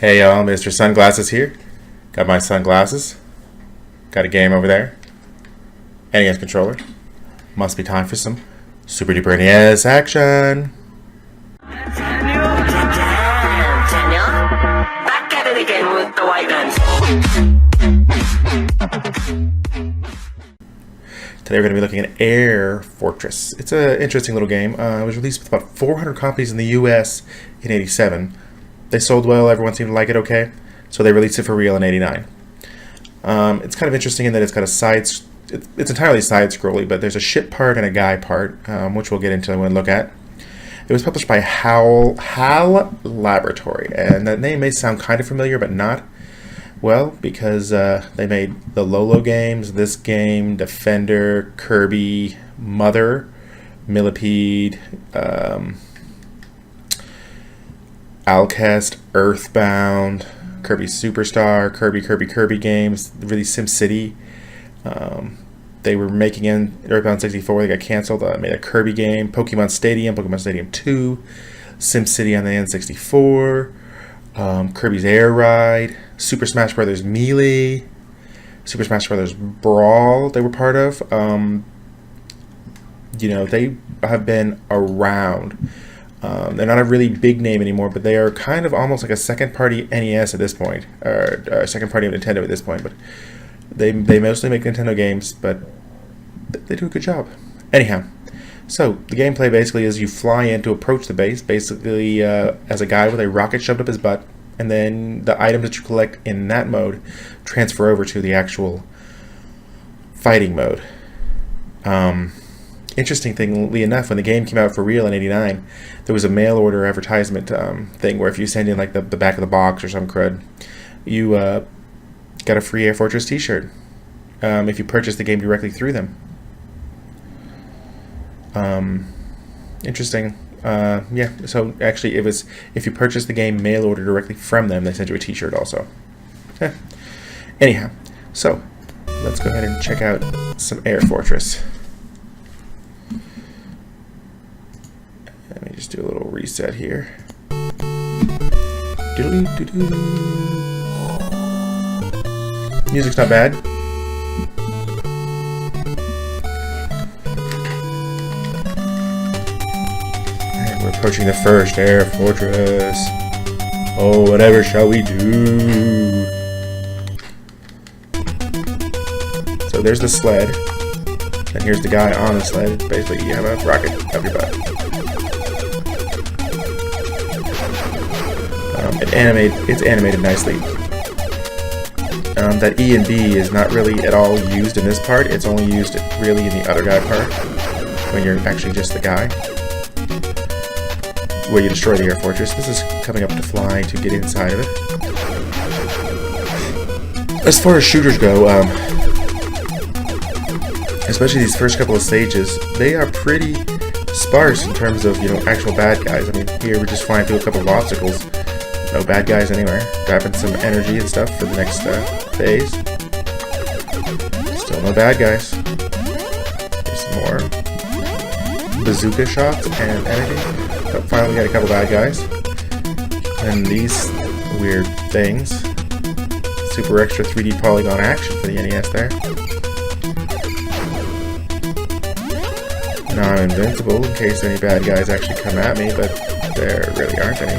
Hey y'all, Mr. Sunglasses here. Got my sunglasses. Got a game over there. NES controller. Must be time for some super duper NES action. Back at it again with the white guns. Today we're going to be looking at Air Fortress. It's an interesting little game. It was released with about 400 copies in the US in '87. They sold well, everyone seemed to like it okay, so they released it for real in '89. It's kind of interesting in that it's got a it's entirely side-scrolly, but there's a ship part and a guy part, which we'll get into and look at. It was published by HAL Laboratory, and that name may sound kind of familiar, but not. Well, because they made the Lolo games, this game, Defender, Kirby, Mother, Millipede, Alcest, Earthbound, Kirby Superstar, Kirby games, really SimCity. They were making in Earthbound 64, they got canceled, made a Kirby game, Pokemon Stadium 2, SimCity on the N64, Kirby's Air Ride, Super Smash Bros. Melee, Super Smash Bros. Brawl they were part of. They have been around. They're not a really big name anymore, but they are kind of almost like a second-party NES at this point, or a second-party of Nintendo at this point. But they mostly make Nintendo games, but they do a good job. Anyhow, so the gameplay basically is you fly in to approach the base, basically as a guy with a rocket shoved up his butt, and then the items that you collect in that mode transfer over to the actual fighting mode. Interestingly enough, when the game came out for real in '89, there was a mail order advertisement thing where if you send in like the back of the box or some crud, you got a free Air Fortress t-shirt if you purchased the game directly through them. Interesting. Yeah, so actually it was, if you purchased the game mail order directly from them, they sent you a t-shirt also. Anyhow, so let's go ahead and check out some Air Fortress. Let me just do a little reset here. Music's not bad. And we're approaching the first Air Fortress. Oh, whatever shall we do? So there's the sled. And here's the guy on the sled. Basically, you have a rocket up your butt. It's animated nicely. That E and B is not really at all used in this part. It's only used really in the other guy part, when you're actually just the guy, where you destroy the Air Fortress. This is coming up to fly to get inside of it. As far as shooters go, especially these first couple of stages, they are pretty sparse in terms of, actual bad guys. I mean, here we're just flying through a couple of obstacles. No bad guys anywhere. Grabbing some energy and stuff for the next phase. Still no bad guys. There's some more bazooka shots and energy. But finally got a couple bad guys. And these weird things. Super extra 3D polygon action for the NES there. Now I'm invincible in case any bad guys actually come at me, but there really aren't any.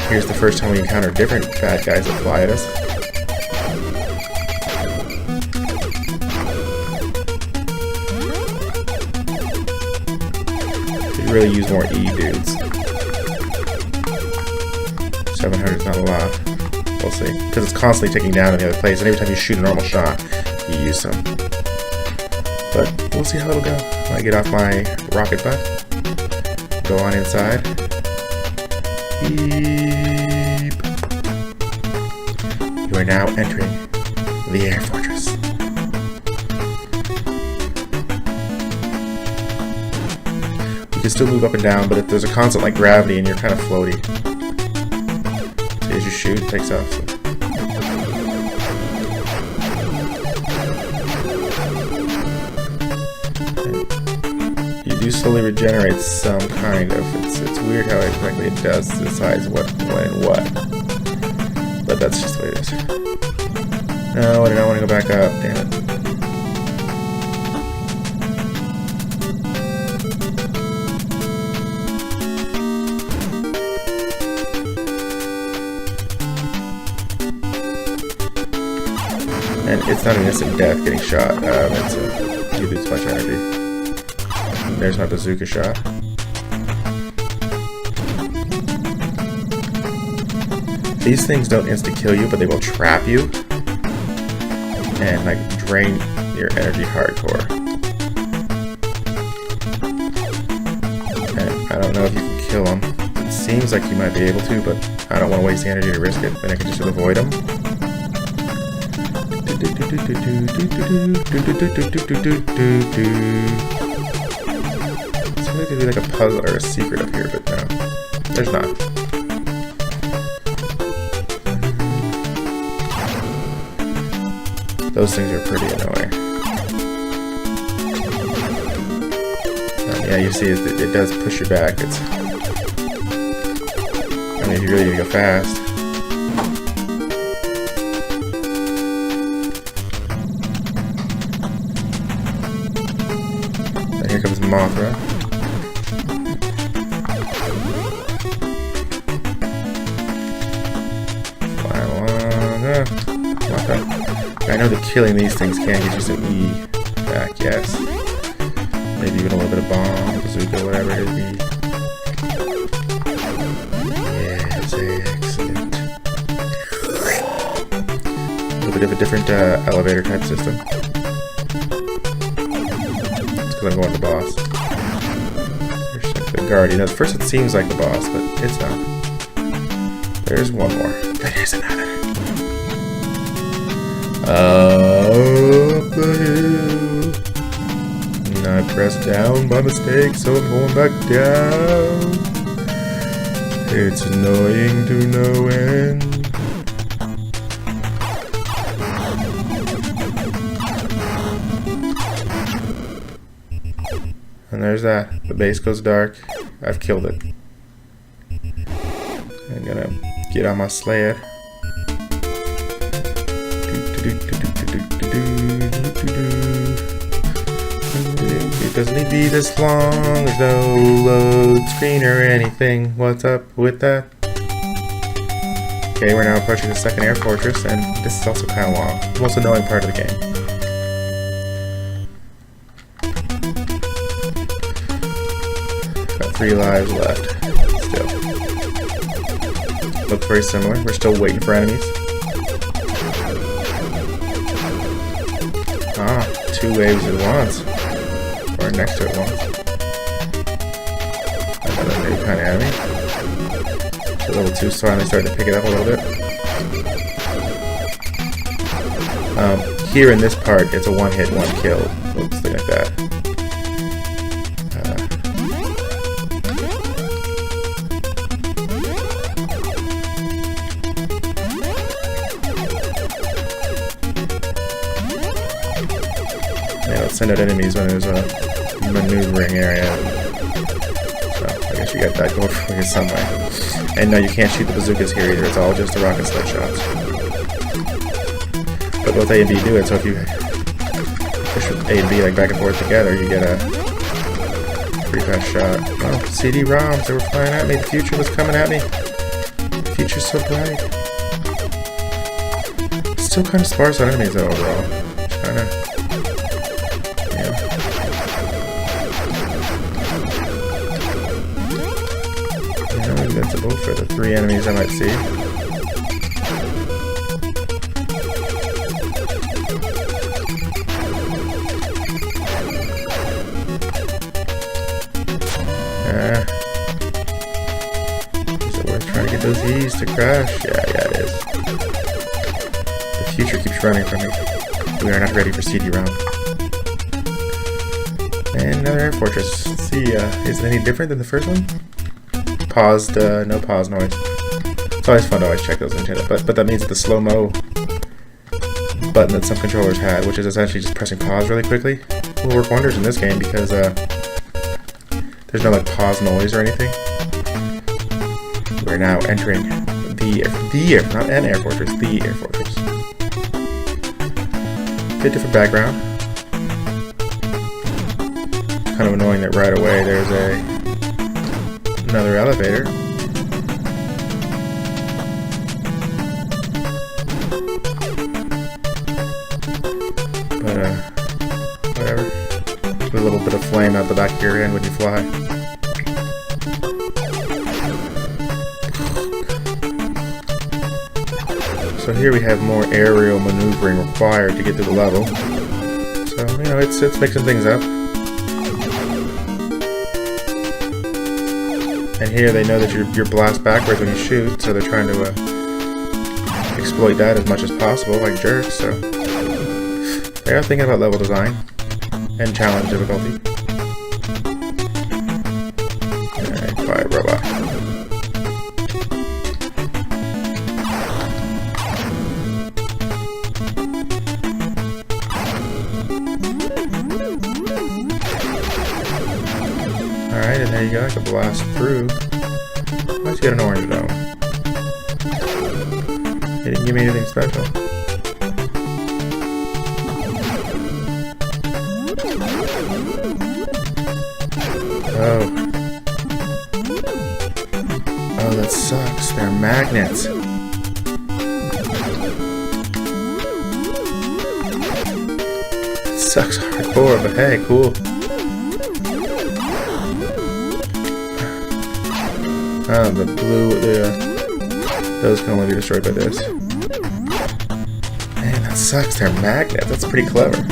Here's the first time we encounter different bad guys that fly at us. Could really use more E dudes. 700 is not a lot. We'll see. Because it's constantly ticking down in the other place, and every time you shoot a normal shot, you use some. But we'll see how it'll go. When I get off my rocket butt, go on inside. Beep. You are now entering the Air Fortress. You can still move up and down, but if there's a constant like gravity and you're kind of floaty. So as you shoot, it takes off. So. You do slowly regenerate some kind of. It's weird how exactly it does, decides what, when, what. but that's just the way it is. No, I do not want to go back up. Damn it. And it's not an instant death getting shot. You lose too much energy. There's my bazooka shot. These things don't insta-kill you, but they will trap you and like drain your energy hardcore. And I don't know if you can kill them. It seems like you might be able to, but I don't want to waste the energy to risk it. And I can just avoid them. It's going to be like a puzzle or a secret up here, but no, there's not. Those things are pretty annoying. Yeah, you see it does push you back. It's, I mean, if you really need to go fast. And here comes Mothra. Mothra. I know that killing these things can get you some E back, yes. Maybe even a little bit of bomb, bazooka, whatever it is. Yes, excellent. A little bit of a different elevator type system. It's because I'm going to the boss. There's like the guardian. At first it seems like the boss, but it's not. There's one more. There's another. Up the hill, and I pressed down by mistake, so I'm going back down. It's annoying to no end. And there's that. The base goes dark. I've killed it. I'm gonna get on my sled. It doesn't need to be this long, there's no load screen or anything. What's up with that? Okay, we're now approaching the second air fortress, and this is also kind of long. The most annoying part of the game. Got 3 lives left. Still. Looks very similar. We're still waiting for enemies. Ah, 2 waves at once. Or next to it once. Another new kind of enemy. So level 2 is finally starting to pick it up a little bit. Here in this part, it's a 1-hit, 1-kill. Looks like that. Yeah, let's send out enemies when there's a maneuvering area. So I guess you got that going for you some way. And no, you can't shoot the bazookas here either. It's all just the rocket sled shots. But both A and B do it. So if you push A and B like back and forth together, you get a pretty fast shot. Oh, CD-ROMs, they were flying at me. The future was coming at me. The future's so bright. Still kind of sparse on enemies though overall. Kinda. Invincible for the 3 enemies I might see. Is it worth trying to get those E's to crash? Yeah, it is. The future keeps running from me. We are not ready for CD-ROM. And another air fortress. Let's see, is it any different than the first one? Paused, no pause noise. It's always fun to always check those into it, but that means that the slow-mo button that some controllers had, which is essentially just pressing pause really quickly, will work wonders in this game because there's no like pause noise or anything. We're now entering not an air fortress, the air fortress. Bit different background. Kind of annoying that right away there's another elevator. But whatever. Put a little bit of flame out the back of your head when you fly. So here we have more aerial maneuvering required to get through the level. So, you know, it's mixing things up. And here they know that you're blast backwards when you shoot, so they're trying to exploit that as much as possible, like jerks, so they are thinking about level design and challenge difficulty. Alright, quiet robot. Alright, and there you go, I can blast through. Why'd you get an orange dome? It didn't give me anything special. Oh. Oh, that sucks. They're magnets. It sucks hardcore, but hey, cool. Oh, the blue, those can only be destroyed by this. Man, that sucks. They're magnets. That's pretty clever.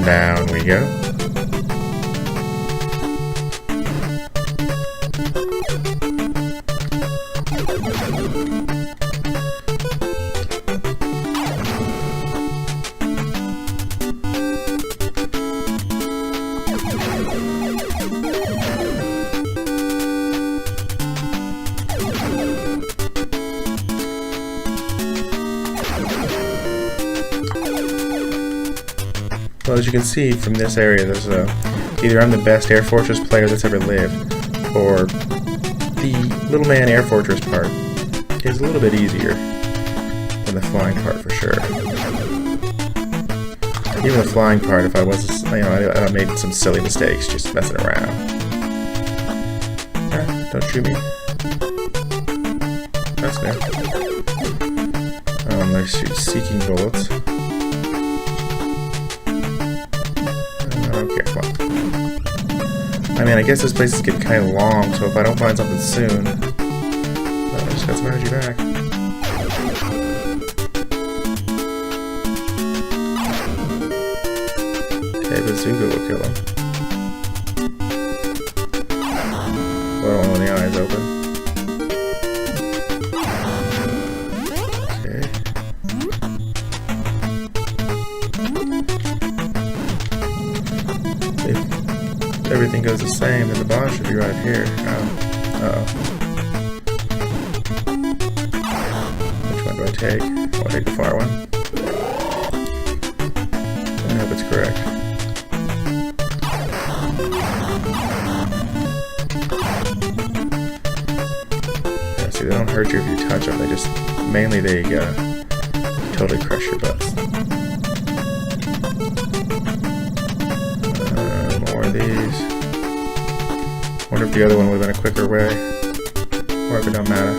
Down we go. Well, as you can see from this area, there's either I'm the best Air Fortress player that's ever lived, or the Little Man Air Fortress part is a little bit easier than the flying part for sure. Even the flying part, if I was, you know, I made some silly mistakes just messing around. Don't shoot me. That's good. Let's shoot seeking bullets. Okay, well. I mean, I guess this place is getting kind of long, so if I don't find something soon, I just got some energy back. Okay, Bazooka will kill him. Well, I don't want when the eyes open. If everything goes the same, then the boss should be right here. Uh-oh. Which one do I take? I'll take the far one. I hope it's correct. Yeah, see, they don't hurt you if you touch them. They just, mainly they totally crush your butts. These. Wonder if the other one would have been a quicker way. Or if it don't matter.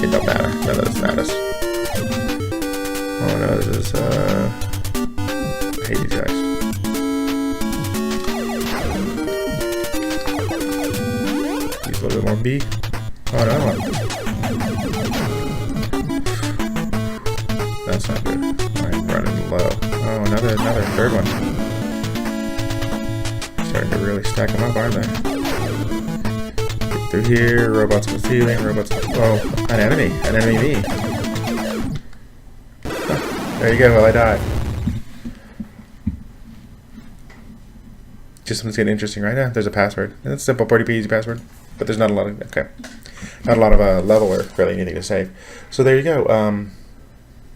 It don't matter. None of this matters. Oh no, this is I hate these guys. Use a little bit more B. Oh no. That's not good. I'm running low. Oh, another third one. Starting to really stack them up, aren't they? Get through here, robots on the ceiling, robots on... Oh, an enemy me. Oh, there you go, well I died. Just something's getting interesting right now. There's a password. And it's a simple, pretty easy password. But there's not a lot of, okay. Not a lot of level or really anything to save. So there you go.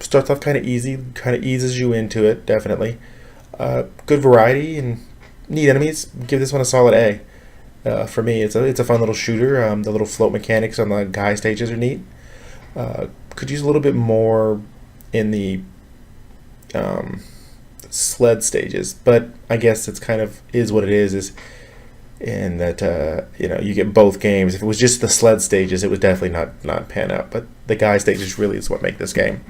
Starts off kind of easy. Kind of eases you into it, definitely. Good variety and neat enemies. Give this one a solid A. For me, it's a fun little shooter. The little float mechanics on the guy stages are neat. Could use a little bit more in the sled stages, but I guess it's kind of is what it is in that you get both games. If it was just the sled stages, it would definitely not pan out, but the guy stages really is what make this game.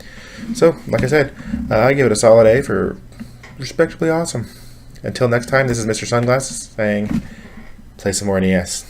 So like I said, I give it a solid A for respectably awesome. Until next time, this is Mr. Sunglasses saying play some more NES.